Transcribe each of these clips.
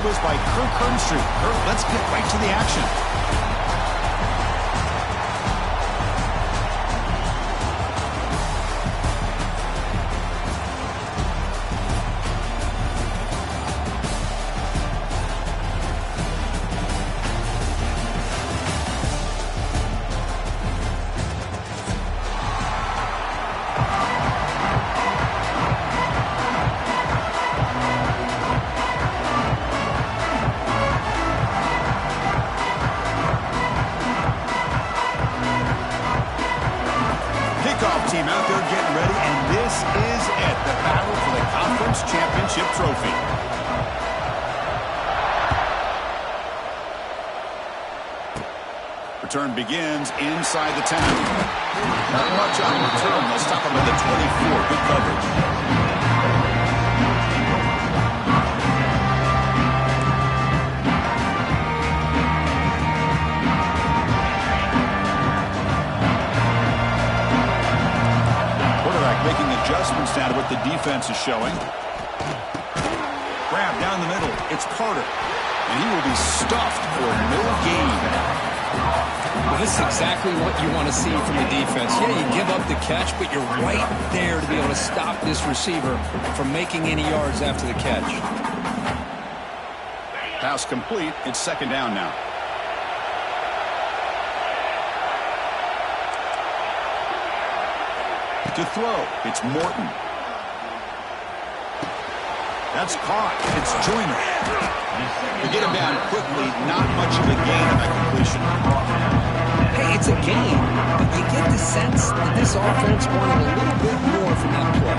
Was by Kirk Street. Let's get right to the action. Team out there getting ready, and this is it, the battle for the conference championship trophy. Return begins inside the 10. Not much on return. They'll stop him at the 24. Good coverage. Making adjustments now to what the defense is showing. Grab down the middle. It's Carter. And he will be stuffed for no gain. Well, this is exactly what you want to see from the defense. Yeah, you give up the catch, but you're right there to be able to stop this receiver from making any yards after the catch. Pass complete. It's second down now. To throw, it's Morton. That's caught. It's Joyner. To get him down quickly, not much of a gain on that completion. Hey, it's a gain, but you get the sense that this offense wanted a little bit more from that play.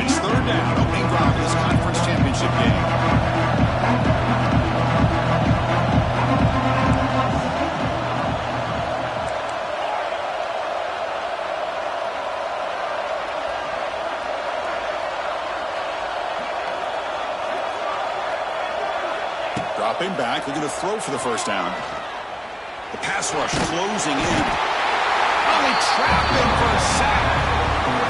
It's third down, opening drive of this conference championship game. Dropping back, they're going to throw for the first down. The pass rush closing in. Oh, they trap him for a sack.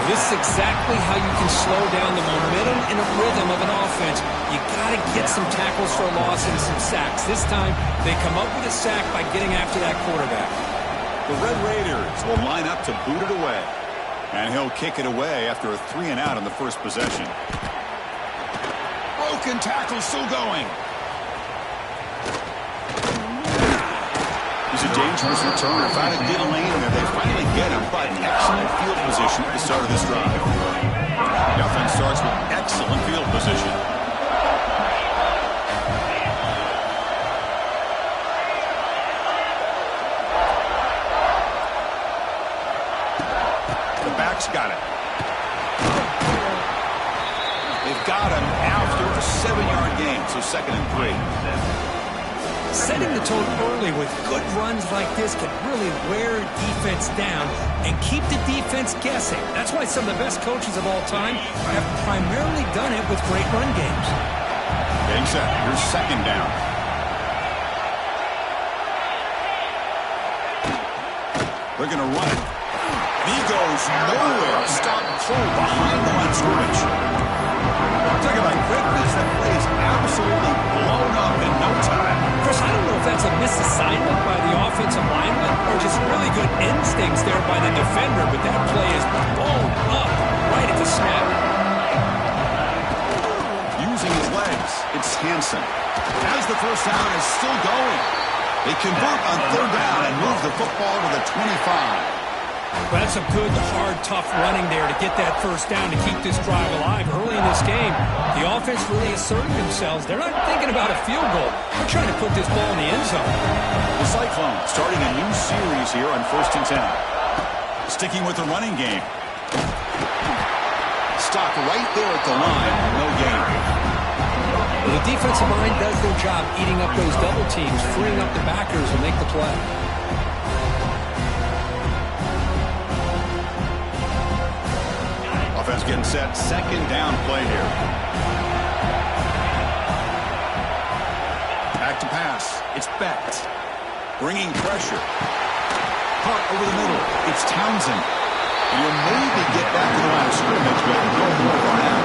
This is exactly how you can slow down the momentum and a rhythm of an offense. You got to get some tackles for a loss and some sacks. This time, they come up with a sack by getting after that quarterback. The Red Raiders will line up to boot it away. And he'll kick it away after a 3-and-out on the first possession. Broken tackle still going. It's a dangerous return. Found a good lane there. They finally get him, but excellent field position at the start of this drive. The offense starts with excellent field position. The back's got it. They've got him after a 7-yard gain, so 2nd and 3. Setting the tone early with good runs like this can really wear defense down and keep the defense guessing. That's why some of the best coaches of all time have primarily done it with great run games. Getting set. Here's second down. They're going to run it. And he goes nowhere. Stop pull behind the line scrimmage. Talk about quickness. That play is absolutely blown up in no time. Chris, I don't know if that's a misassignment by the offensive lineman or just really good instincts there by the defender, but that play is blown up right at the snap. Using his legs, it's Hansen. As the first down is still going. They convert on third down and move the football to the 25. Well, that's a good, hard, tough running there to get that first down to keep this drive alive. Early in this game, the offense really asserted themselves. They're not thinking about a field goal. They're trying to put this ball in the end zone. The Cyclones starting a new series here on 1st and 10. Sticking with the running game. Stop right there at the line. No gain. Well, the defensive line does their job eating up those double teams, freeing up the backers to make the play. Offense getting set. Second down play here. Back to pass. It's Becht. Bringing pressure. Caught over the middle. It's Townsend. You'll maybe get back to the line of scrimmage, but no more for now.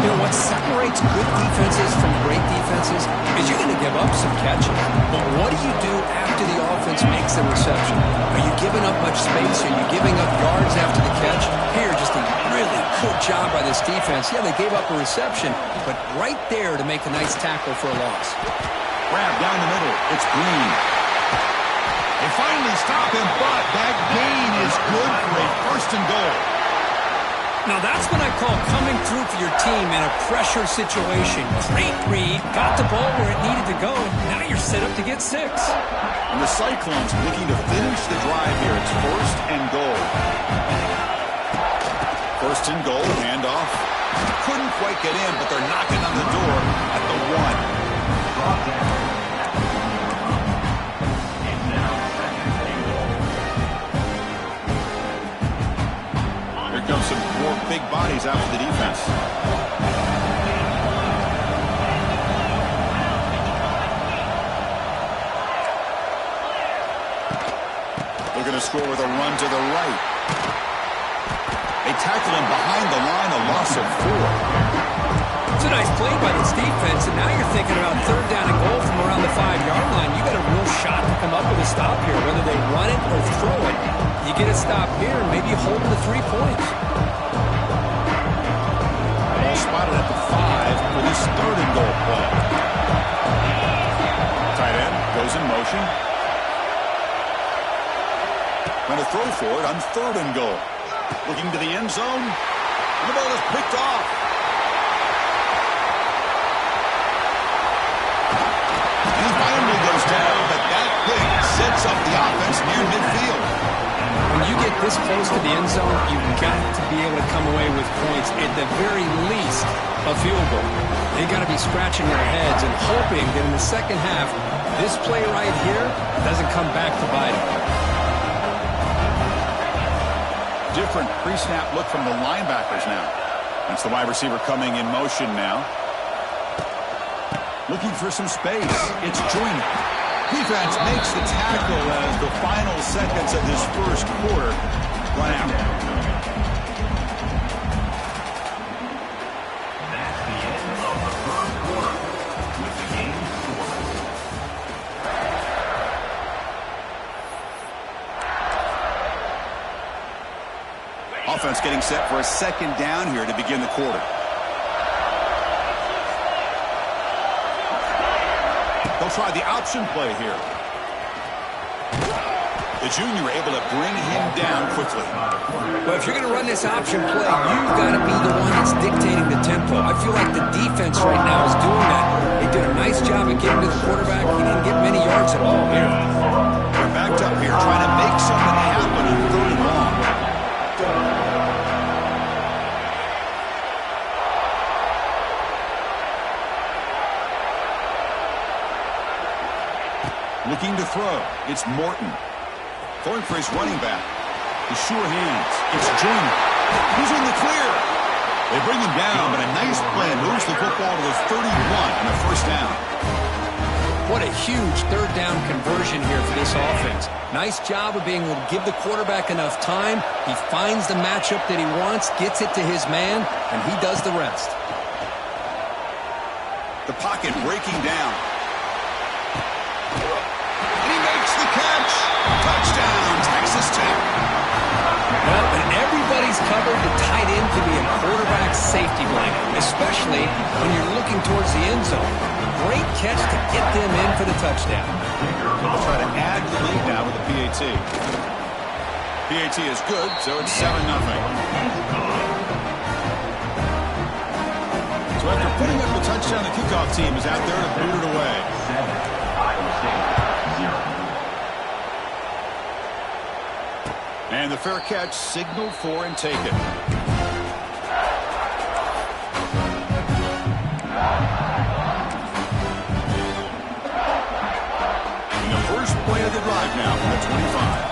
You know, what separates good defenses from great defenses is you're going to give up some catches. But what do you do after the offense makes the reception? Are you giving up much space? Are you giving up yards after the catch? Here, just a really good job by this defense. Yeah, they gave up a reception, but right there to make a nice tackle for a loss. Grab down the middle. It's Green. They finally stop him, but that gain is good for a first and goal. Now that's what I call coming through for your team in a pressure situation. Great read, got the ball where it needed to go, and now you're set up to get 6. And the Cyclones looking to finish the drive here. It's first and goal. First and goal, handoff. Couldn't quite get in, but they're knocking on the door at the 1. Comes some more big bodies after the defense. They're going to score with a run to the right. They tackle him behind the line, a loss of 4. It's a nice play by this defense, and now you're thinking about 3rd down and goal from around the 5-yard line. You got a real shot to come up with a stop here, whether they run it or throw it. You get a stop here, and maybe you hold the 3 points. Ball spotted at the 5 for this 3rd and goal play. Tight end goes in motion. Going to throw for it on 3rd and goal. Looking to the end zone. And the ball is picked off. And he finally goes down, but that pick sets up the offense near midfield. When you get this close to the end zone, you've got to be able to come away with points, at the very least, a field goal. They got to be scratching their heads and hoping that in the second half, this play right here doesn't come back to bite them. Different pre-snap look from the linebackers now. That's the wide receiver coming in motion now. Looking for some space. It's Joyner. Defense makes the tackle as the final seconds of this first quarter run out. That's the end of the first quarter with the game scored. Offense getting set for a 2nd down here to begin the quarter. They'll try the option play here. The junior able to bring him down quickly. Well, if you're going to run this option play, you've got to be the one that's dictating the tempo. I feel like the defense right now is doing that. They did a nice job of getting to the quarterback. He didn't get many yards at all here. They're backed up here trying to make something happen on 3rd and long. Looking to throw. It's Morton. Throwing for his running back. The sure hands. It's Joyner. He's in the clear. They bring him down, but a nice play moves the football to the 31 and a first down. What a huge 3rd down conversion here for this offense. Nice job of being able to give the quarterback enough time. He finds the matchup that he wants, gets it to his man, and he does the rest. The pocket breaking down. The catch. Touchdown, Texas Tech. Well, when everybody's covered, the tight end can be a quarterback's safety blanket, especially when you're looking towards the end zone. Great catch to get them in for the touchdown. They'll try to add the lead now with the PAT. PAT is good, so it's 7-0. So after putting up the touchdown, the kickoff team is out there to boot it away. 7, 0. And the fair catch signaled for and taken. And the first play of the drive now from the 25.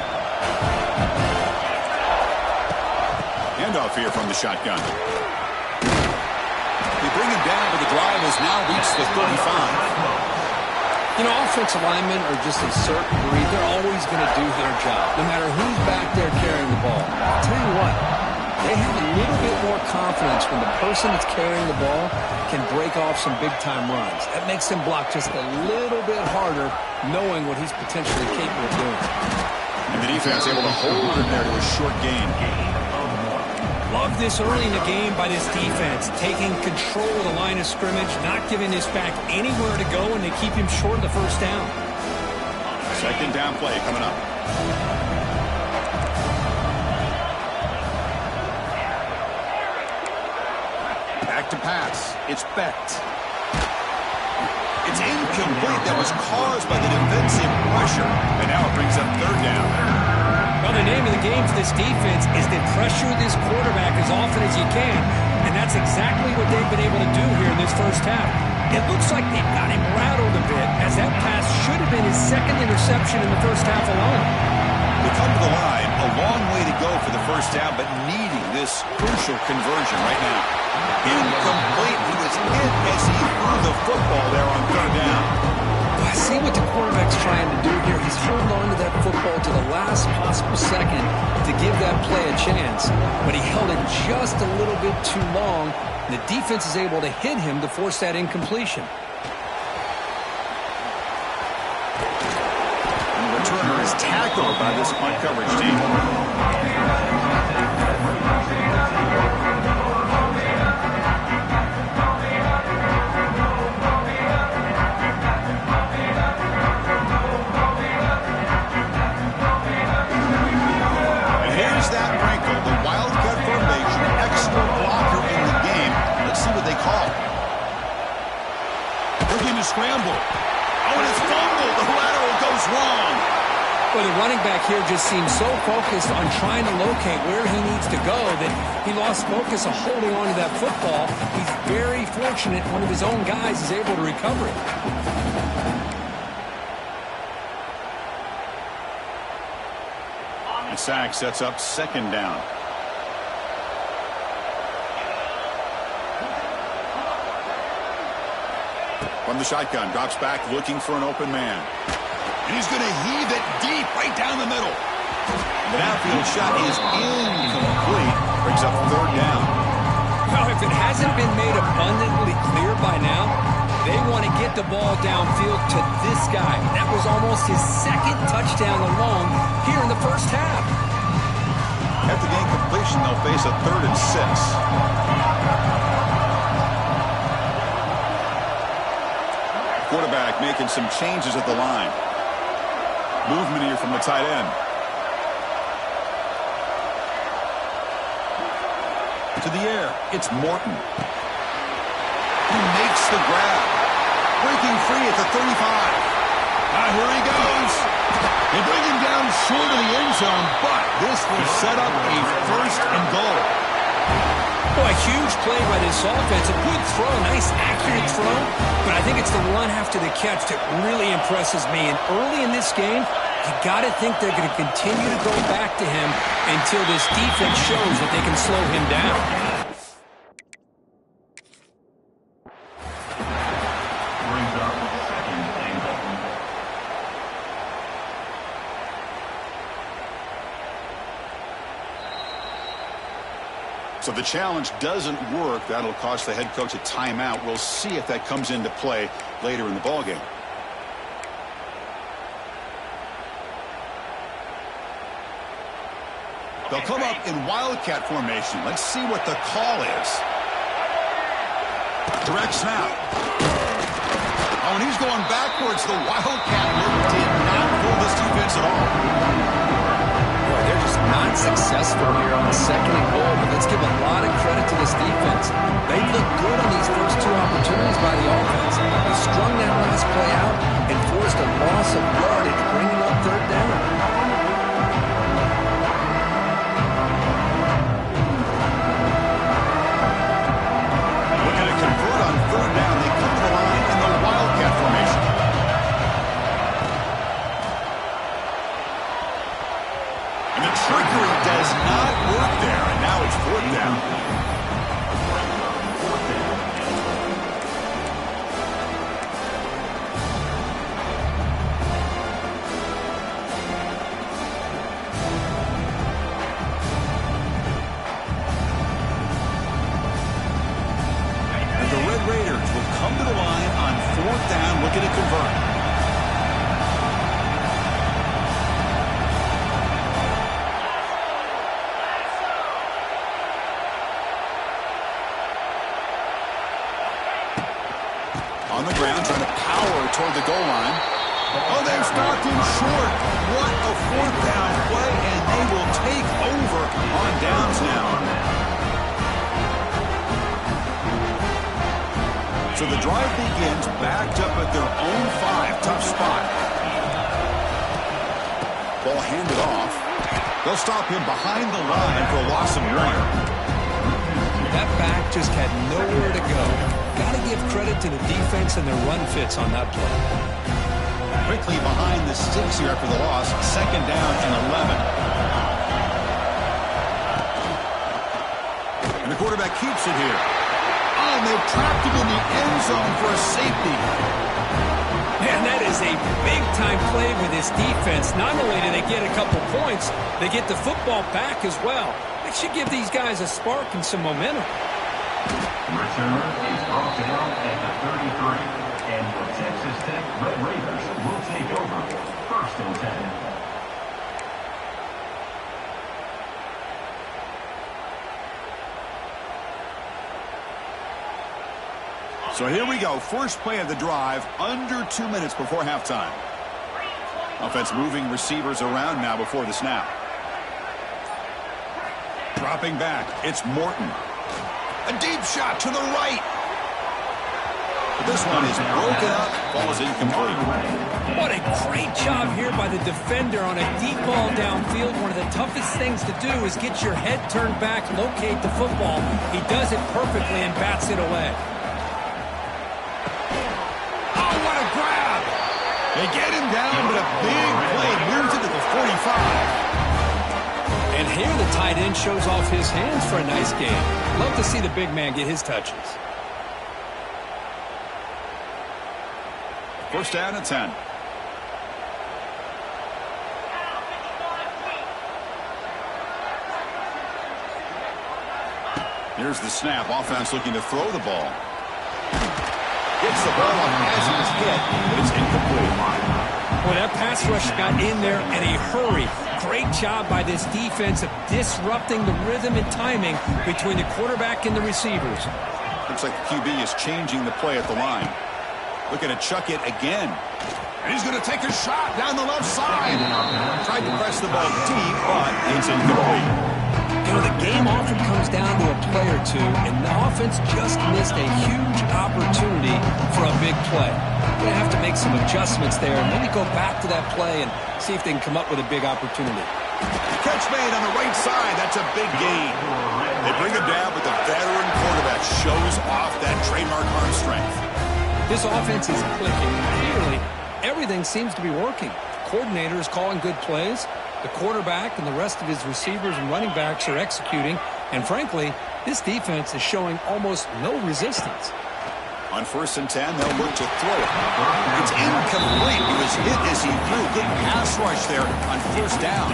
Handoff here from the shotgun. They bring him down, but the drive has now reached the 35. You know, offensive linemen are just a certain breed. They're always going to do their job, no matter who's back there carrying the ball. I'll tell you what, they have a little bit more confidence when the person that's carrying the ball can break off some big-time runs. That makes him block just a little bit harder, knowing what he's potentially capable of doing. And the defense able to hold him there to a short gain. Love this early in the game by this defense, taking control of the line of scrimmage, not giving this back anywhere to go, and they keep him short of the first down. Second down play coming up. Back to pass. It's Becht. It's incomplete. That was caused by the defensive pressure. And now it brings up third down. Well, the name of the game for this defense is to pressure this quarterback as often as you can, and that's exactly what they've been able to do here in this first half. It looks like they've got him rattled a bit, as that pass should have been his second interception in the first half alone. They come to the line, a long way to go for the first down, but needing this crucial conversion right now. Incomplete. He was hit as he threw the football there on third down. I see what the quarterback's trying to do here. He's holding on to that football to the last possible second to give that play a chance. But he held it just a little bit too long, and the defense is able to hit him to force that incompletion. And the returner is tackled by this punt coverage team. Scramble. Oh, and it's fumbled. The lateral goes wrong. Well, the running back here just seems so focused on trying to locate where he needs to go that he lost focus of holding on to that football. He's very fortunate one of his own guys is able to recover it. The sack sets up second down. From the shotgun, drops back, looking for an open man. And he's going to heave it deep, right down the middle. The downfield shot is incomplete. Brings up third down. Well, if it hasn't been made abundantly clear by now, they want to get the ball downfield to this guy. That was almost his second touchdown alone here in the first half. After the incompletion, they'll face a 3rd and 6. Quarterback making some changes at the line. Movement here from the tight end. To the air, it's Morton. He makes the grab. Breaking free at the 35. Here he goes. They bring him down short of the end zone, but this will set up a 1st and goal. Boy, a huge play by this offense. A good throw, nice accurate throw. But I think it's the run after the catch that really impresses me. And early in this game, you got to think they're going to continue to go back to him until this defense shows that they can slow him down. Brings up second and goal. So the challenge doesn't work. That'll cost the head coach a timeout. We'll see if that comes into play later in the ballgame. They'll come up in Wildcat formation. Let's see what the call is. Direct snap. Oh, and he's going backwards. The Wildcat look did not fool this defense at all. Boy, they're just not successful here on the 2nd and goal, but let's give a lot of credit to this defense. They looked good on these first 2 opportunities by the offense. They strung that last play out and forced a loss of yardage, bringing up 3rd down. Looking to convert on 3rd down. They come to the line in the Wildcat formation. And the trickery does not work there. And now it's come to the line on 4th down, looking to convert. On the ground, trying to power toward the goal line. Oh, they've stopped him short. What a 4th down play, and they will take over on downs now. So the drive begins backed up at their own 5. Tough spot. Ball handed off. They'll stop him behind the line for a loss of 1. That back just had nowhere to go. Got to give credit to the defense and their run fits on that play. Quickly behind the sticks here after the loss. 2nd down and 11. And the quarterback keeps it here. Oh, and they've trapped him in the end zone for a safety. Man, that is a big-time play with this defense. Not only do they get a couple points, they get the football back as well. It should give these guys a spark and some momentum. Returner is brought down at the 33, and the Texas Tech Red Raiders will take over 1st and 10. So here we go. First play of the drive, under 2 minutes before halftime. Offense moving receivers around now before the snap. Dropping back, it's Morton. A deep shot to the right. But this one is broken up, falls incomplete. What a great job here by the defender on a deep ball downfield. One of the toughest things to do is get your head turned back, locate the football. He does it perfectly and bats it away. Oh, what a grab! They get him down, but a big play moves it to the 45. And here the tight end shows off his hands for a nice game. Love to see the big man get his touches. 1st down and 10. Here's the snap. Offense looking to throw the ball. Gets the ball up as he was hit, but it's incomplete. Well, that pass rush got in there in a hurry. Great job by this defense of disrupting the rhythm and timing between the quarterback and the receivers. Looks like the QB is changing the play at the line. Looking to chuck it again. And he's going to take a shot down the left side. Tried to press the ball deep, but it's incomplete. You know, the game often comes down to a play or two, and the offense just missed a huge opportunity for a big play. They're going to have to make some adjustments there and maybe go back to that play and see if they can come up with a big opportunity. Catch made on the right side. That's a big gain. They bring him down, but the veteran quarterback shows off that trademark arm strength. This offense is clicking, and clearly everything seems to be working. The coordinator is calling good plays. The quarterback and the rest of his receivers and running backs are executing. And frankly, this defense is showing almost no resistance. On 1st and 10, they'll look to throw it. It's incomplete. He was hit as he threw. Good pass rush there on 1st down.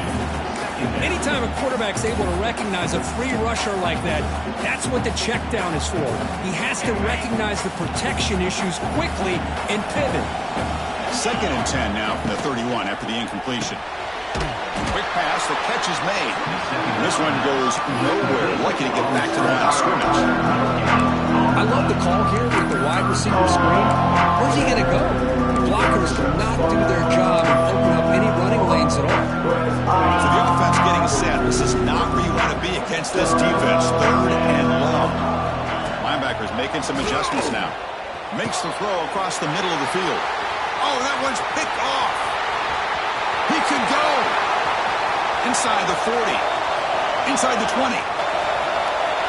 Anytime a quarterback's able to recognize a free rusher like that, that's what the check down is for. He has to recognize the protection issues quickly and pivot. 2nd and 10 now from the 31 after the incompletion. Quick pass, the catch is made. And this one goes nowhere. Lucky to get back to the line of scrimmage. I love the call here with the wide receiver screen. Where's he going to go? The blockers do not do their job and open up any running lanes at all. So the offense getting set. This is not where you want to be against this defense. 3rd and long. Linebackers making some adjustments now. Makes the throw across the middle of the field. Oh, that one's picked off. He could go. Inside the 40. Inside the 20.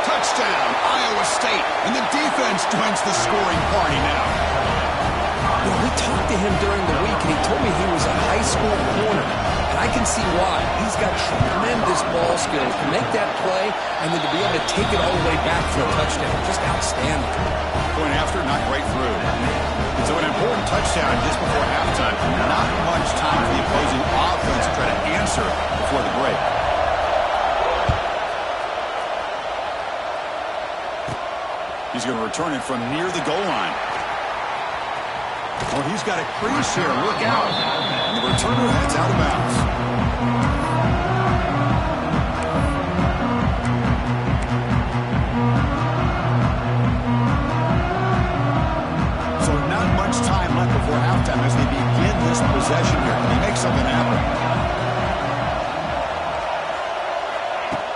Touchdown, Iowa State. And the defense joins the scoring party now. You know, we talked to him during the week, and he told me he was a high school corner. And I can see why. He's got tremendous ball skills to make that play and then to be able to take it all the way back for a touchdown. Just outstanding. Going after, not right through. So an important touchdown just before halftime. Not much time for the opposing offense to try to answer before the break. He's going to return it from near the goal line. Oh, he's got a crease here. Look out. And the returner heads out of bounds. So not much time left before halftime as they begin this possession here. Can he make something happen?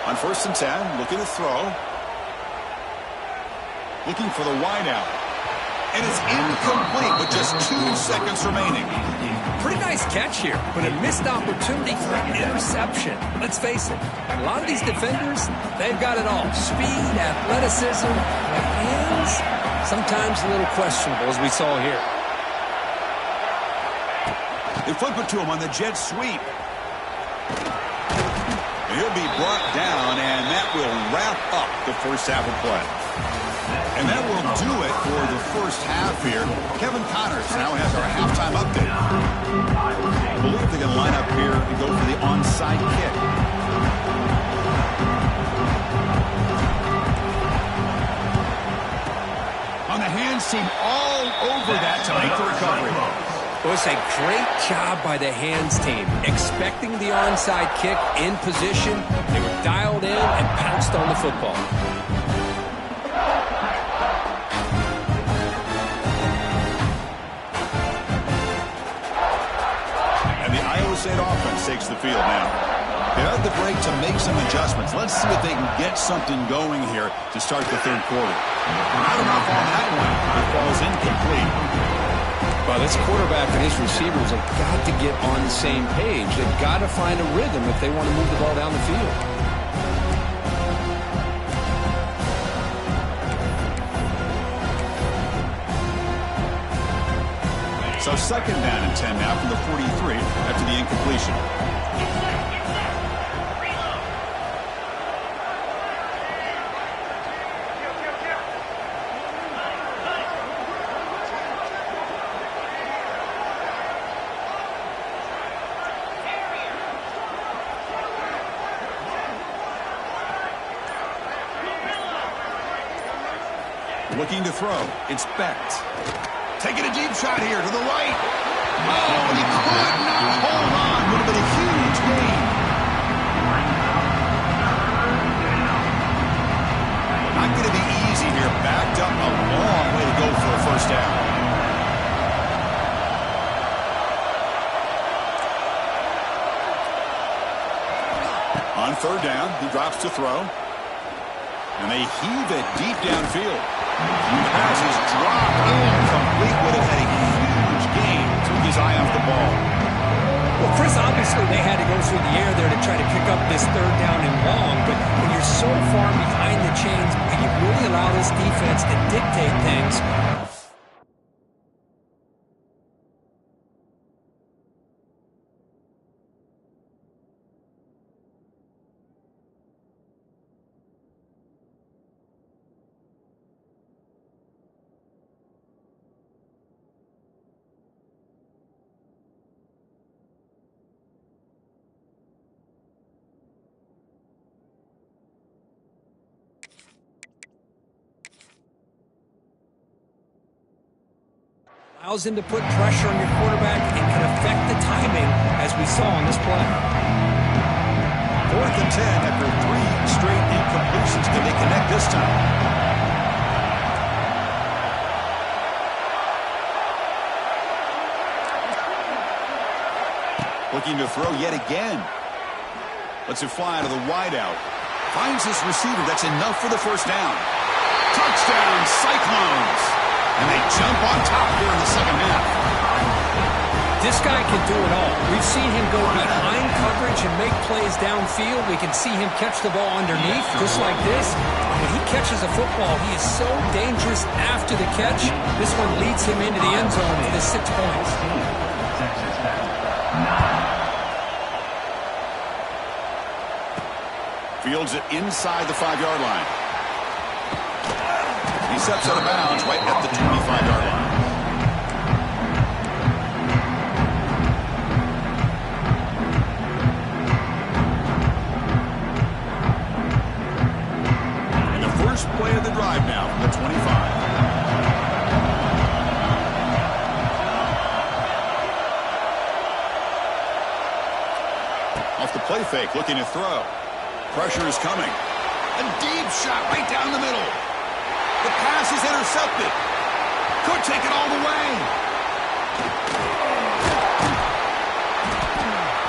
On 1st and 10, looking to throw. Looking for the wideout. And it's incomplete with just 2 seconds remaining. Pretty nice catch here, but a missed opportunity for an interception. Let's face it, a lot of these defenders, they've got it all. Speed, athleticism, but hands, sometimes a little questionable, as we saw here. They flip it to him on the jet sweep. He'll be brought down, and that will wrap up the first half of play. And that will do it for the first half here. Kevin Connors now has our halftime update. I believe they're going to line up here and go for the onside kick. On the hands team all over that to make the recovery. It was a great job by the hands team. Expecting the onside kick in position, they were dialed in and pounced on the football. And the Iowa State offense takes the field now. They had the break to make some adjustments. Let's see if they can get something going here to start the third quarter. Not enough on that one. It falls incomplete. Well, this quarterback and his receivers have got to get on the same page. They've got to find a rhythm if they want to move the ball down the field. So 2nd down and 10 now from the 43 after the incompletion. Looking to throw. It's Becht. Taking a deep shot here to the right. Oh, he could not hold on. Would have been a huge gain. Not going to be easy here. Backed up a long way to go for a first down. On 3rd down, he drops to throw. And they heave it deep downfield. The pass is dropped incomplete. Would have had a huge gain. Took his eye off the ball. Well, Chris, obviously they had to go through the air there to try to pick up this 3rd down and long. But when you're so far behind the chains, can you really allow this defense to dictate things? Allows him to put pressure on your quarterback and can affect the timing, as we saw on this play. 4th and 10 after 3 straight incompletions. Can they connect this time? Looking to throw yet again. Lets it fly out of the wideout. Finds his receiver. That's enough for the first down. Touchdown, Cyclones! And they jump on top here in the second half. This guy can do it all. We've seen him go behind coverage and make plays downfield. We can see him catch the ball underneath, just like this. When he catches a football, he is so dangerous after the catch. This one leads him into the end zone for the 6 points. Fields it inside the 5-yard line. He steps out of bounds right at the 25-yard line. And the first play of the drive now from the 25. play fake, looking to throw. Pressure is coming. A deep shot right down the middle. The pass is intercepted. Could take it all the way.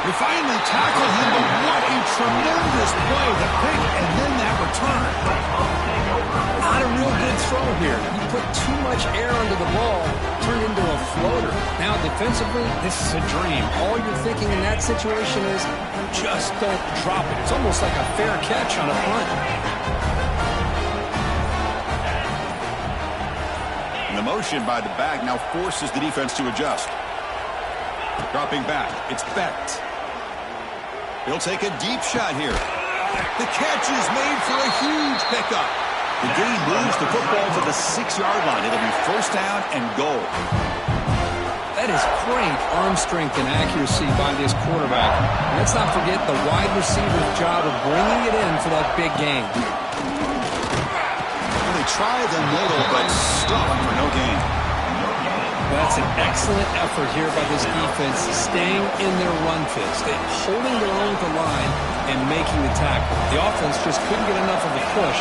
They finally tackled him, but what a tremendous play. The pick and then that return. Not a real good throw here. You put too much air under the ball, turned into a floater. Now, defensively, this is a dream. All you're thinking in that situation is, just don't drop it. It's almost like a fair catch on a punt. And the motion by the back now forces the defense to adjust. Dropping back, it's Becht. He'll take a deep shot here. The catch is made for a huge pickup. The gain moves the football to the 6-yard line. It'll be first down and goal. That is great arm strength and accuracy by this quarterback. And let's not forget the wide receiver's job of bringing it in for that big gain. Well, they try the middle, but stop for no gain. That's an excellent effort here by this defense, staying in their run fits, holding their own to line and making the tackle. The offense just couldn't get enough of a push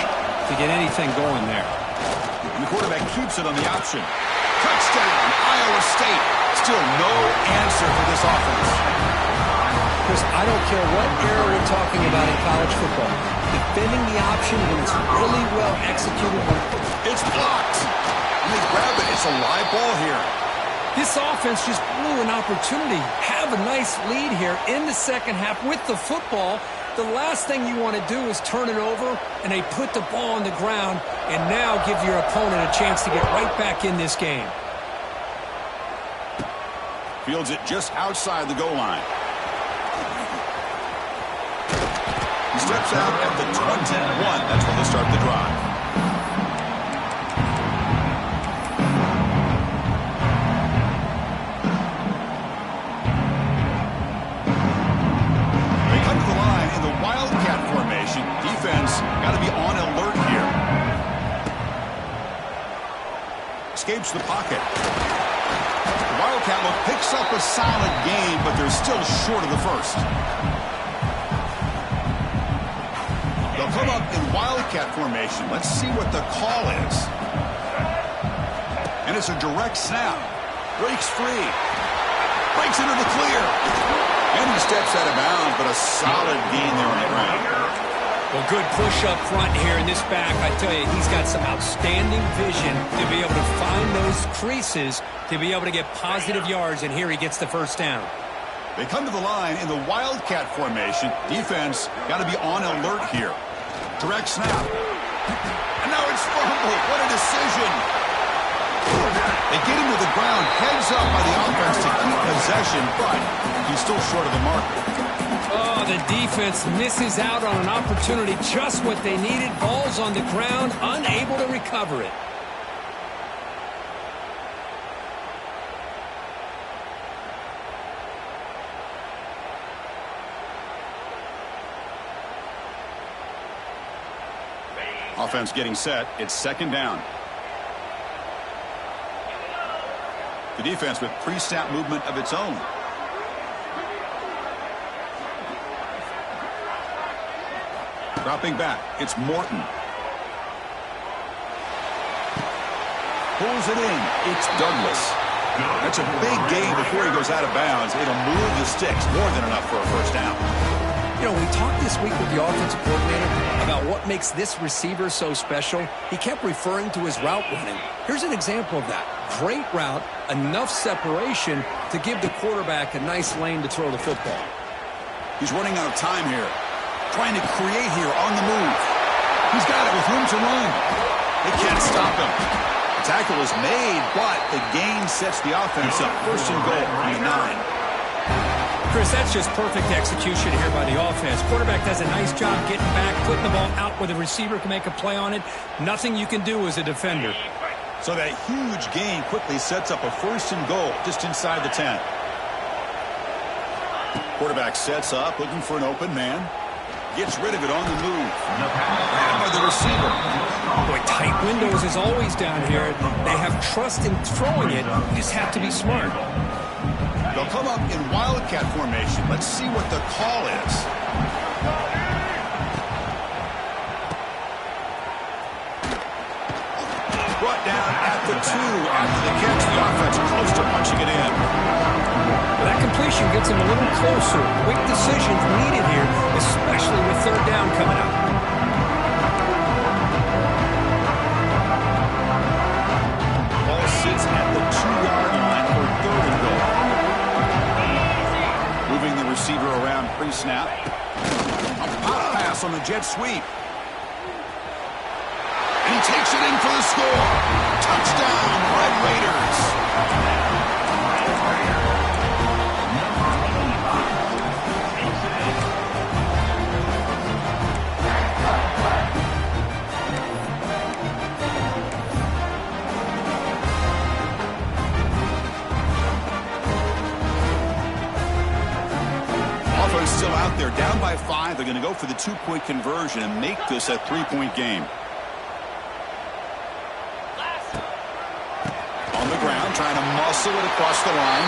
to get anything going there. And the quarterback keeps it on the option. Touchdown, Iowa State. Still no answer for this offense. Chris, I don't care what era we're talking about in college football. Defending the option when it's really well executed. It's blocked. And they grab it. It's a live ball here. This offense just blew an opportunity. Have a nice lead here in the second half with the football. The last thing you want to do is turn it over, and they put the ball on the ground and now give your opponent a chance to get right back in this game. Fields it just outside the goal line. He steps out at the 21. That's when they start the drive. Got to be on alert here. Escapes the pocket. The Wildcat look picks up a solid gain, but they're still short of the first. They'll come up in Wildcat formation. Let's see what the call is. And it's a direct snap. Breaks free. Breaks into the clear. And he steps out of bounds, but a solid gain there on the ground. Well, good push up front here in this back. I tell you, he's got some outstanding vision to be able to find those creases, to be able to get positive yards, and here he gets the first down. They come to the line in the Wildcat formation. Defense got to be on alert here. Direct snap. And now it's fumbled. What a decision. They get him to the ground, heads up by the offense to keep possession, but he's still short of the mark. Oh, the defense misses out on an opportunity, just what they needed. Ball's on the ground, unable to recover it. Offense getting set. It's second down. The defense with pre-snap movement of its own. Dropping back, it's Morton. Pulls it in, it's Douglas. That's a big gain before he goes out of bounds. It'll move the sticks, more than enough for a first down. You know, we talked this week with the offensive coordinator about what makes this receiver so special. He kept referring to his route running. Here's an example of that. Great route, enough separation to give the quarterback a nice lane to throw the football. He's running out of time here. Trying to create here on the move. He's got it with room to run. They can't stop him. The tackle is made, but the gain sets the offense up. First and goal from the 9. Chris, that's just perfect execution here by the offense. Quarterback does a nice job getting back, putting the ball out where the receiver can make a play on it. Nothing you can do as a defender. So that huge gain quickly sets up a first and goal just inside the 10. Quarterback sets up, looking for an open man. Gets rid of it on the move. Grabbed by the receiver. Boy, tight windows is always down here. They have trust in throwing it. You just have to be smart. They'll come up in wildcat formation. Let's see what the call is. Brought down at the 2 after the catch. The offense close to punching it in. That completion gets him a little closer. Quick decisions needed here, especially with third down coming up. Ball sits at the 2-yard line for third and goal. Moving the receiver around pre-snap. A pop pass on the jet sweep. And he takes it in for the score. Touchdown, Red Raiders. Offense still out there, down by 5. They're going to go for the 2-point conversion and make this a 3-point game. On the ground, trying to muscle it across the line.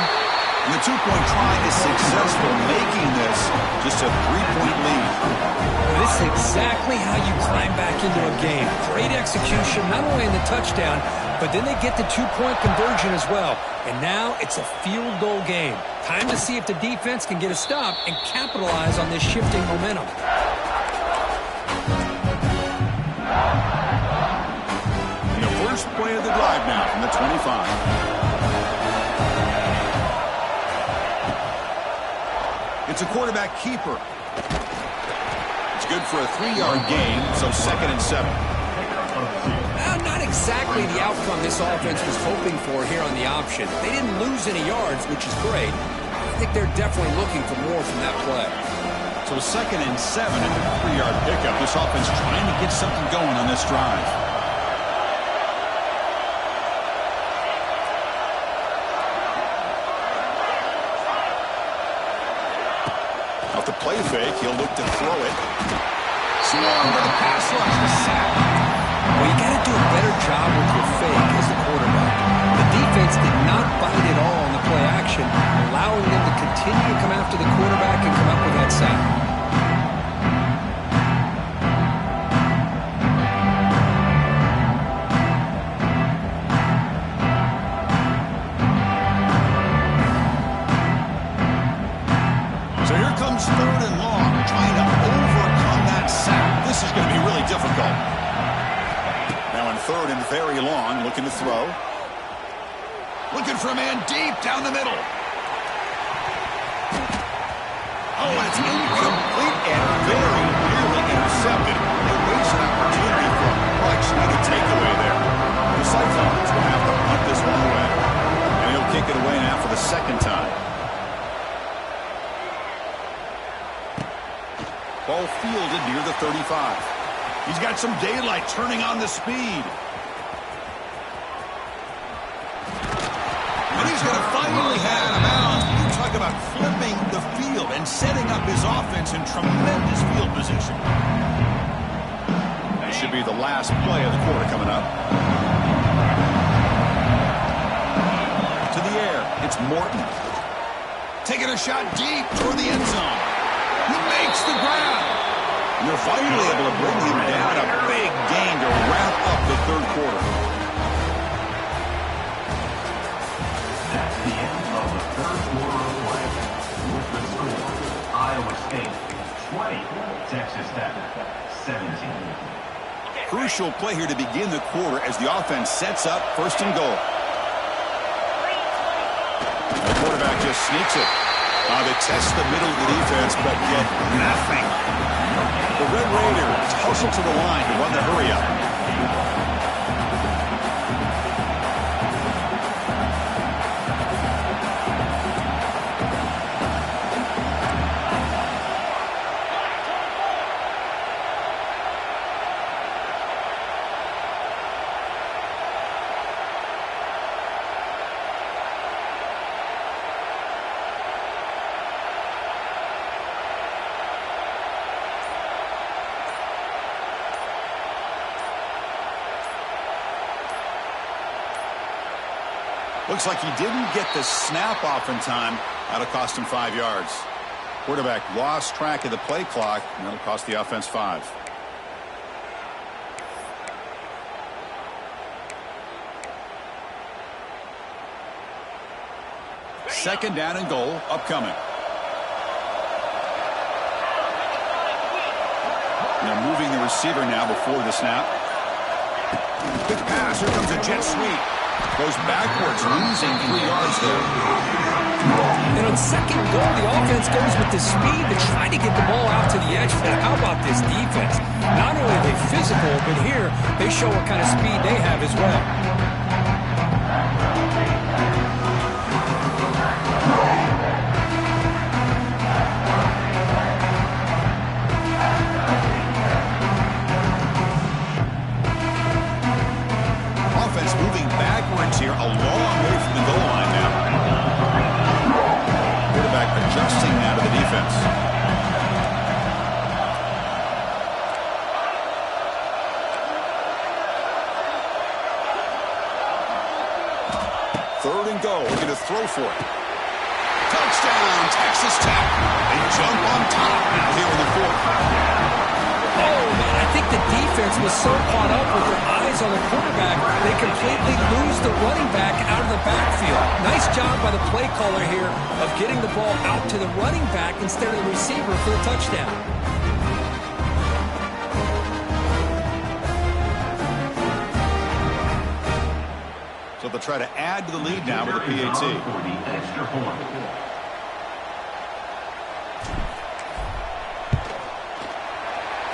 And the 2-point try is successful, making this just a 3-point lead. This is exactly how you climb back into a game. Great execution, not only in the touchdown, but then they get the 2-point conversion as well. And now it's a field goal game. Time to see if the defense can get a stop and capitalize on this shifting momentum. First play of the drive now from the 25. It's a quarterback keeper. It's good for a 3-yard gain, so 2nd and 7. Not exactly the outcome this offense was hoping for here on the option. They didn't lose any yards, which is great. I think they're definitely looking for more from that play. So 2nd and 7 and a 3-yard pickup. This offense trying to get something going on this drive. Off the play fake, he'll look to throw it. Swung with a pass rush, the sack. Well, you got to do a better job with your fake as the quarterback. The defense did not bite at all on the play action, allowing them to continue to come after the quarterback and come up with that sack. So here comes 3rd and long, trying to overcome that sack. This is going to be really difficult. Now in 3rd and very long, looking to throw. Looking for a man deep down the middle. Oh, and it's incomplete and very nearly intercepted. They waste an opportunity for a much needed takeaway there. The Cyclones will have to punt this one away. And he'll kick it away now for the 2nd time. Ball fielded near the 35. He's got some daylight turning on the speed. And he's going to finally have him out. You talk about flipping the field and setting up his offense in tremendous field position. That should be the last play of the quarter coming up. To the air, it's Morton. Taking a shot deep toward the end zone. He makes the ground. And they're finally able to bring him down. A big gain to wrap up the 3rd quarter. That's the end of the 3rd quarter of play. With the score, Iowa State 20, Texas Tech 17. Crucial play here to begin the quarter as the offense sets up 1st and goal. The quarterback just sneaks it. They test the middle of the defense, but get nothing. The Red Raiders hustle to the line to run the hurry up. Looks like he didn't get the snap off in time. That'll cost him 5 yards. Quarterback lost track of the play clock, and that'll cost the offense 5. Second down and goal upcoming. And they're moving the receiver now before the snap. Quick pass. Here comes a jet sweep. Goes backwards, losing 3 yards there. And on second goal, the offense goes with the speed to try to get the ball out to the edge. Now, how about this defense? Not only are they physical, but here they show what kind of speed they have as well. Offense moving backwards here, a long way from the goal line now. Quarterback adjusting now to the defense. Third and goal. We're going to throw for it. Touchdown, Texas Tech. They jump on top now here in the fourth. Oh, man, I think the defense was so caught up with their eyes on the quarterback, they completely lose the running back out of the backfield. Nice job by the play caller here of getting the ball out to the running back instead of the receiver for the touchdown. So they'll try to add to the lead now with the PAT.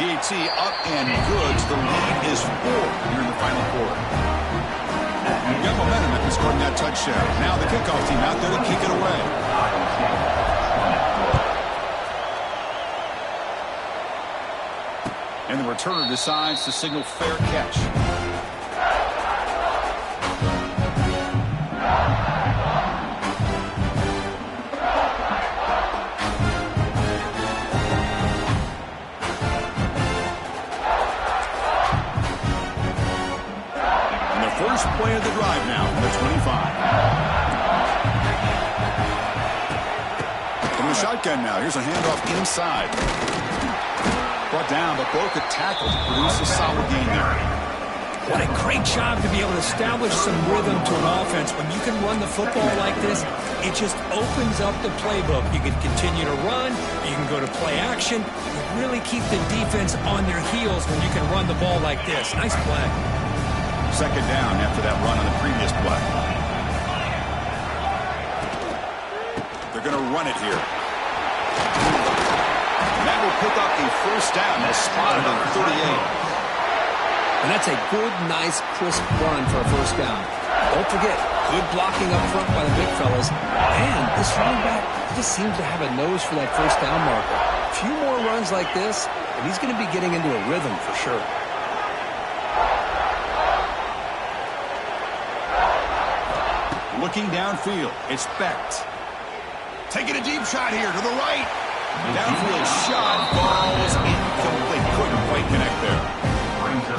PAT up and good. The lead is 4 here in the final quarter. You got momentum after scoring that touchdown. Now the kickoff team out there to kick it away. And the returner decides to signal fair catch. First play of the drive now from the 25. From the shotgun now, here's a handoff inside. Brought down, but broke a tackle to produce a solid gain there. What a great job to be able to establish some rhythm to an offense. When you can run the football like this, it just opens up the playbook. You can continue to run. You can go to play action. You really keep the defense on their heels when you can run the ball like this. Nice play. Second down after that run on the previous play. They're going to run it here. And that will pick up a first down. They'll spot it on 38. And that's a good, nice, crisp run for a first down. Don't forget, good blocking up front by the big fellas. And this running back just seems to have a nose for that first down marker. A few more runs like this, and he's going to be getting into a rhythm for sure. Looking downfield, it's Becht. Taking a deep shot here to the right. Downfield shot, falls incomplete. Couldn't quite connect there.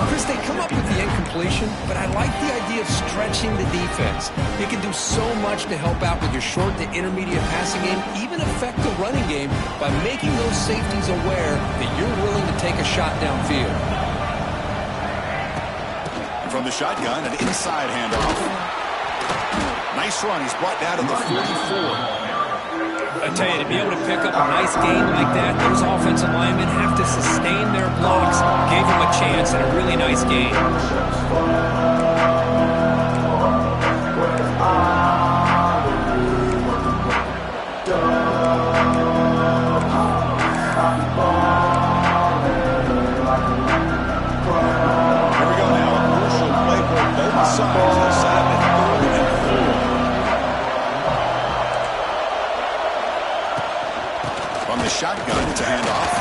Chris, they come up with the incompletion, but I like the idea of stretching the defense. You can do so much to help out with your short to intermediate passing game, even affect the running game by making those safeties aware that you're willing to take a shot downfield. From the shotgun, an inside handoff. Nice run. He's brought down to the 44. I tell you, to be able to pick up a nice gain like that, those offensive linemen have to sustain their blocks. Gave him a chance and a really nice gain. Here we go now. A crucial play for both sides. They set up at 3rd and 4. From the shotgun, it's a handoff.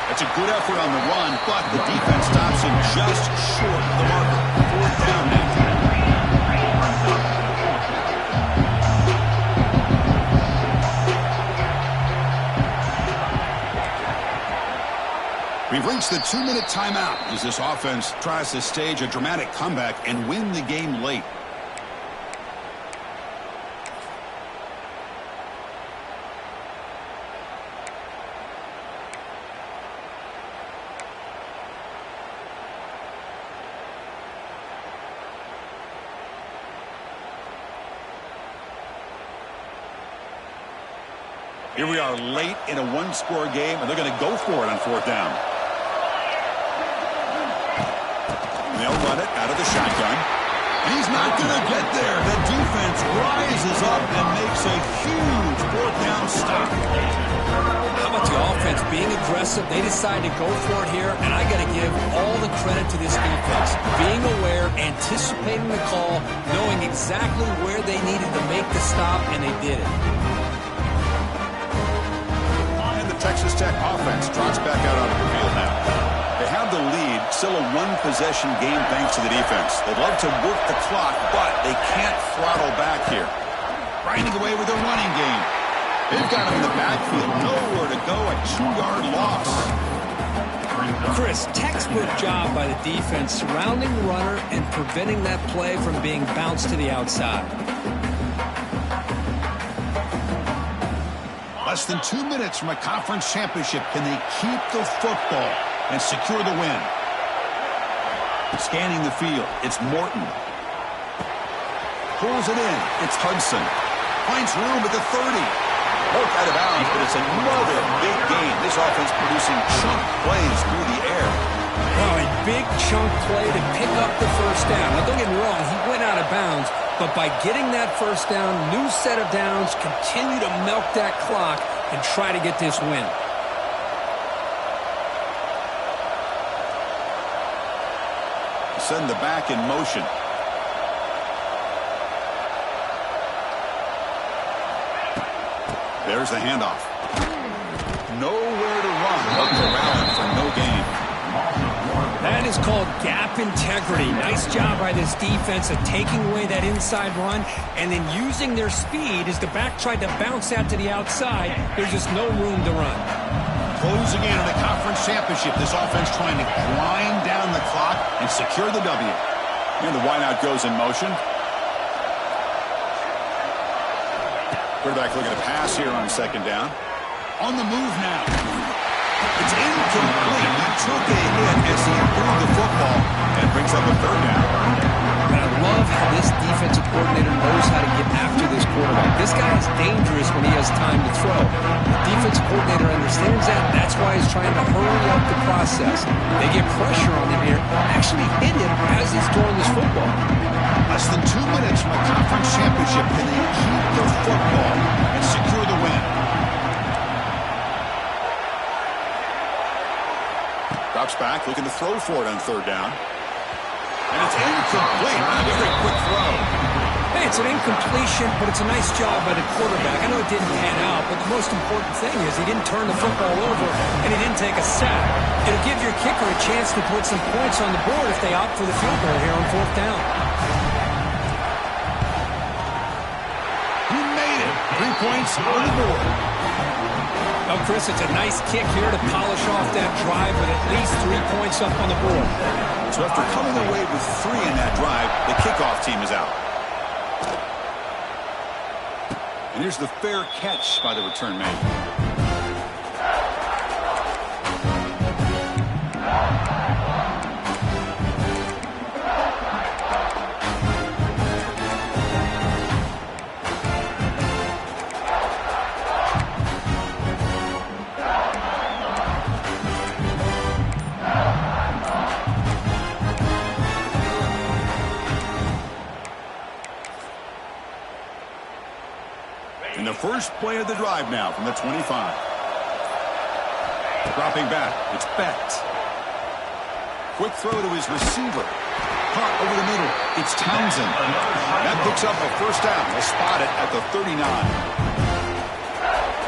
That's a good effort on the run, but the defense stops him just short of the marker. 4th down now. We've reached the 2-minute timeout as this offense tries to stage a dramatic comeback and win the game late. Here we are late in a one-score game, and they're going to go for it on fourth down. They'll run it out of the shotgun. He's not going to get there. The defense rises up and makes a huge fourth down stop. How about the offense being aggressive? They decide to go for it here, and I got to give all the credit to this defense. Being aware, anticipating the call, knowing exactly where they needed to make the stop, and they did it. And the Texas Tech offense trots back out onto the field now. They have the lead, still a one-possession game thanks to the defense. They'd love to work the clock, but they can't throttle back here. Grinding away with a running game. They've got him in the backfield, nowhere to go, a 2-yard loss. Chris, textbook job by the defense surrounding the runner and preventing that play from being bounced to the outside. Less than 2 minutes from a conference championship. Can they keep the football and secure the win? Scanning the field, it's Morton. Pulls it in, it's Hudson. Finds room at the 30. Broke out of bounds, but it's another big game. This offense producing chunk plays through the air. Wow, a big chunk play to pick up the first down. Now, don't get me wrong, he went out of bounds, but by getting that first down, new set of downs, continue to milk that clock and try to get this win. Send the back in motion. There's the handoff. Nowhere to run. Up around for no gain. That is called gap integrity. Nice job by this defense of taking away that inside run and then using their speed as the back tried to bounce out to the outside. There's just no room to run. Closing in on the conference championship. This offense trying to grind down the clock and secure the W. And the wideout goes in motion. Quarterback looking to pass here on second down. On the move now. It's incomplete. He took a hit as he threw the football and brings up a third down. And I love how this defensive coordinator knows how to get after this quarterback. This guy is dangerous when he has time to throw. The defensive coordinator understands that. That's why he's trying to hurry up the process. They get pressure on him here, actually hit him as he's throwing this football. Less than 2 minutes from a conference championship. Can they keep the football and secure the win? Drops back, looking to throw for it on third down. And it's incomplete. A very quick throw. Hey, it's an incompletion, but it's a nice job by the quarterback. I know it didn't pan out, but the most important thing is he didn't turn the football over and he didn't take a sack. It'll give your kicker a chance to put some points on the board if they opt for the field goal here on fourth down. He made it. 3 points on the board. Well, Chris, it's a nice kick here to polish off that drive with at least 3 points up on the board. So after coming away with 3 in that drive, the kickoff team is out. And here's the fair catch by the return man. In the first play of the drive now from the 25. Dropping back, it's Becht. Quick throw to his receiver. Caught over the middle, it's Townsend. That picks up a first down. They'll spot it at the 39.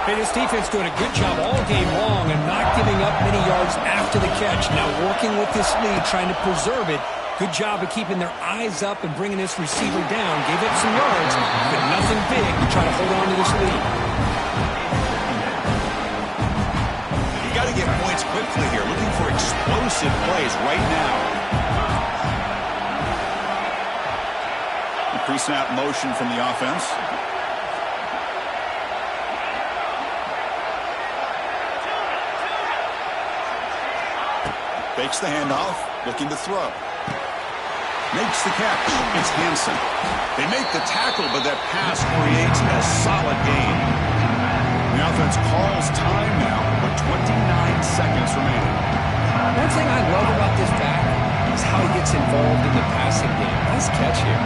Hey, this defense doing a good job all game long and not giving up many yards after the catch. Now working with this lead, trying to preserve it. Good job of keeping their eyes up and bringing this receiver down. Gave up some yards, but nothing big to try to hold on to this lead. You got to get points quickly here. Looking for explosive plays right now. Pre-snap motion from the offense. Fakes the handoff, looking to throw. Makes the catch. It's Hansen. They make the tackle, but that pass creates a solid gain. The offense calls time now with 29 seconds remaining. One thing I love about this back is how he gets involved in the passing game. Nice catch here.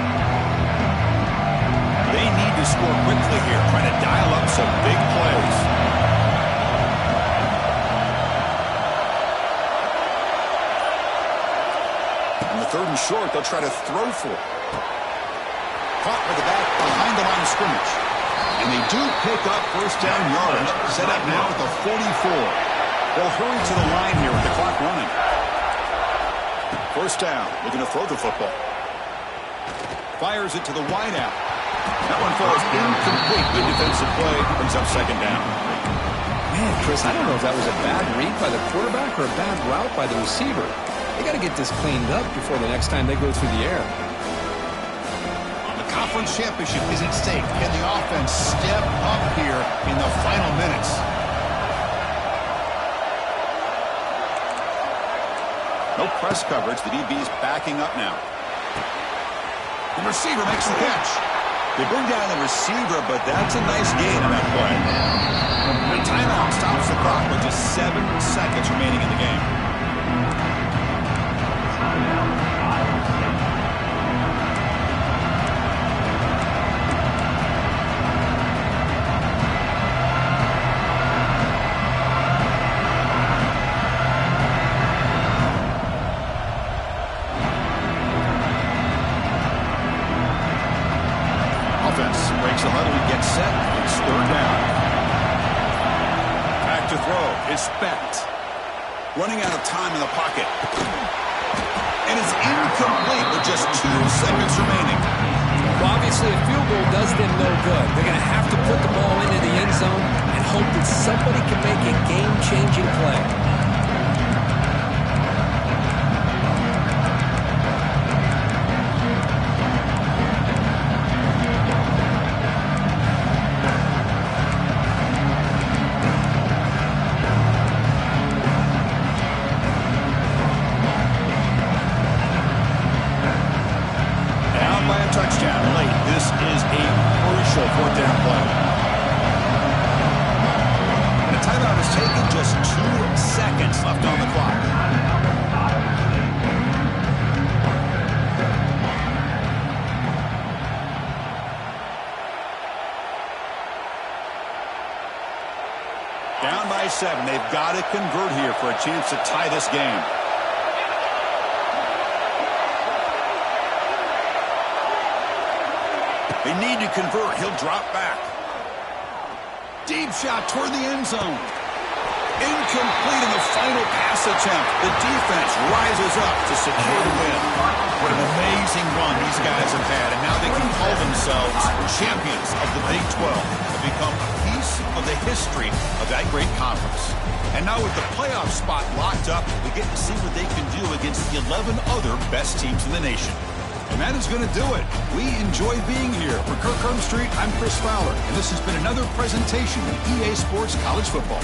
They need to score quickly here, trying to dial up some big plays. On the 3rd and short, they'll try to throw for it. Caught with the back behind the line of scrimmage. And they do pick up first down yardage. Set up now at the 44. They'll hurry to the line here with the clock running. First down, looking to throw the football. Fires it to the wideout. That one falls incomplete. Good defensive play. Brings up second down. Man, Chris, I don't know if that was a bad read by the quarterback or a bad route by the receiver. They got to get this cleaned up before the next time they go through the air. The conference championship is at stake. Can the offense step up here in the final minutes? No press coverage. The DB is backing up now. The receiver makes the catch. They bring down the receiver, but that's a nice gain on that play. The timeout stops the clock with just 7 seconds remaining in the game. Breaks the huddle and gets set. It's 3rd down. Back to throw. It's Specht. Running out of time in the pocket. And it's incomplete with just 2 seconds remaining. Well, obviously, a field goal does them no good. They're going to have to put the ball into the end zone and hope that somebody can make a game-changing play. Touchdown late. This is a crucial 4th down play. And the timeout is taken. Just 2 seconds left on the clock. Down by 7. They've got to convert here for a chance to tie this game. They need to convert. He'll drop back. Deep shot toward the end zone. Incomplete in the final pass attempt. The defense rises up to secure the win. What an amazing run these guys have had, and now they can call themselves champions of the Big 12 and become a piece of the history of that great conference. And now with the playoff spot locked up, we get to see what they can do against the 11 other best teams in the nation. And that is going to do it. We enjoy being here. For Kirk Street, I'm Chris Fowler, and this has been another presentation of EA Sports College Football.